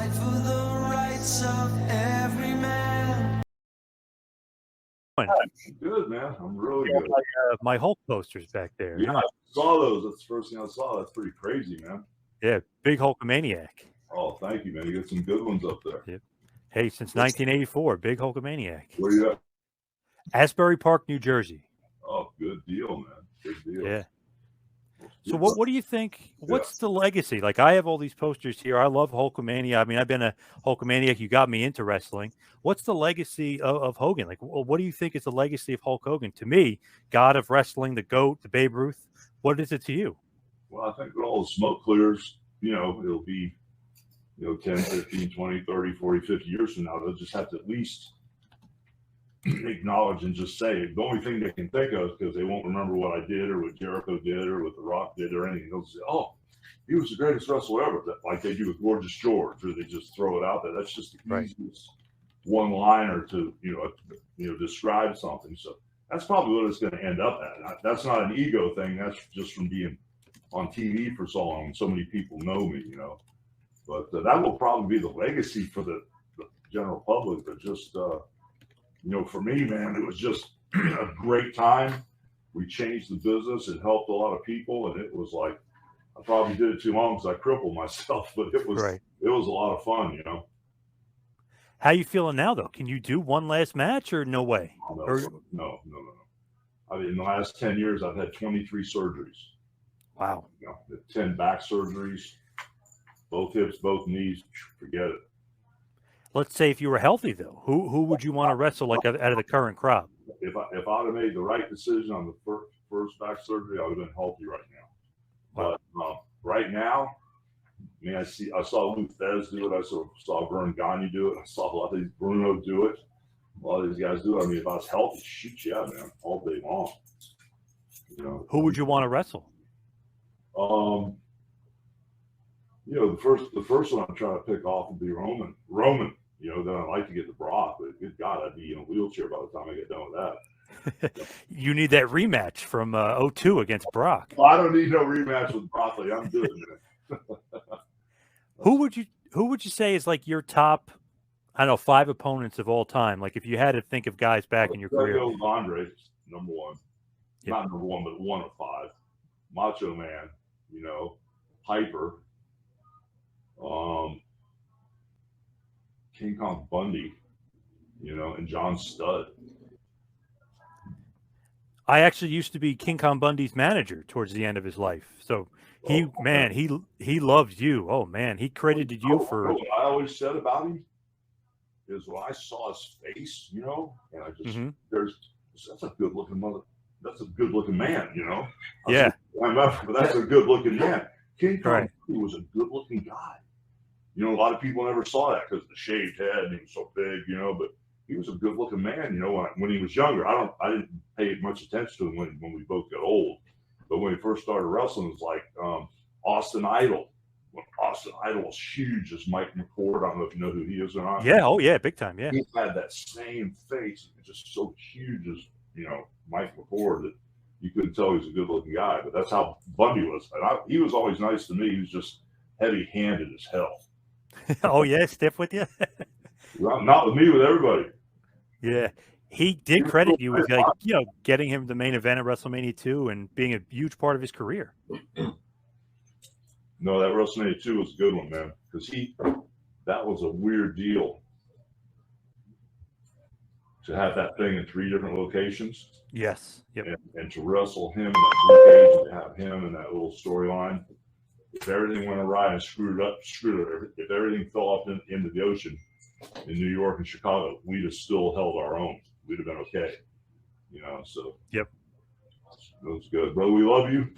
fight for the rights of every man. Good, man. I'm really good. My Hulk posters back there. Yeah, I saw those. That's the first thing I saw. That's pretty crazy, man. Yeah, big Hulkamaniac. Oh, thank you, man. You got some good ones up there. Yep. Hey, since 1984, big Hulkamaniac. Where you at? Asbury Park, New Jersey. Oh, good deal, man. Good deal. Yeah. So what do you think? What's the legacy? Like, I have all these posters here. I love Hulkamania. I mean, I've been a Hulkamaniac. You got me into wrestling. What's the legacy of Hogan? Like, what do you think is the legacy of Hulk Hogan? To me, God of wrestling, the GOAT, the Babe Ruth. What is it to you? Well, I think when all the smoke clears, it'll be, 10, 15, 20, 30, 40, 50 years from now, they'll just have to at least acknowledge and just say it. The only thing they can think of, because they won't remember what I did or what Jericho did or what The Rock did or anything. They'll say, oh, he was the greatest wrestler ever, like they do with Gorgeous George, or they just throw it out there. That's just the easiest one-liner to, describe something. So that's probably what it's going to end up at. That's not an ego thing. That's just from being on TV for so long and so many people know me, But that will probably be the legacy for the general public. But just, for me, man, it was just a great time. We changed the business and helped a lot of people. And it was like, I probably did it too long because I crippled myself, but it was a lot of fun, How you feeling now, though? Can you do one last match or no way? No. I mean, in the last 10 years, I've had 23 surgeries. Wow. 10 back surgeries, both hips, both knees. Forget it. Let's say if you were healthy, though, who would you want to wrestle like out of the current crop? If I'd have made the right decision on the first back surgery, I would have been healthy right now. Wow. But right now, I mean, I saw Lou Thez do it. I saw Vern Gagne do it. I saw a lot of these Bruno do it. A lot of these guys do it. I mean, if I was healthy, shoot, yeah, man, all day long. Who would you want to wrestle? The first one I'm trying to pick off would be Roman. Then I'd like to get to Brock, but good God, I'd be in a wheelchair by the time I get done with that. You need that rematch from 2002 against Brock. Well, I don't need no rematch with Brock. I'm good, man. Who would you say is like your top, I don't know, 5 opponents of all time? Like if you had to think of guys back in your career. Andre, number one. Yep. Not number one, but one of 5. Macho Man, Piper, King Kong Bundy, and John Studd. I actually used to be King Kong Bundy's manager towards the end of his life. So he loved you. Oh man, he credited you for. What I always said about him is when I saw his face, and I just that's a good looking mother. That's a good looking man, Yeah. But that's a good looking man. King Kong was a good looking guy. A lot of people never saw that because of the shaved head and he was so big, but he was a good looking man, when he was younger. I didn't pay much attention to him when we both got old. But when he first started wrestling, it was like Austin Idol. When Austin Idol was huge as Mike McCord. I don't know if you know who he is or not. Yeah, oh yeah, big time, yeah. He had that same face, just so huge as, Mike McCord that you couldn't tell he was a good looking guy. But that's how Bundy was. And he was always nice to me. He was just heavy handed as hell. Oh yeah, stiff with you? Not with me, with everybody. Yeah. He did credit you with getting him the main event at WrestleMania 2 and being a huge part of his career. No, that WrestleMania 2 was a good one, man. Because that was a weird deal to have that thing in 3 different locations. Yes. Yep. And to wrestle him in that cage and to have him in that little storyline. If everything went awry and screwed it. If everything fell off into the ocean in New York and Chicago, we'd have still held our own. We'd have been okay. So. Yep. That was good. Brother, we love you.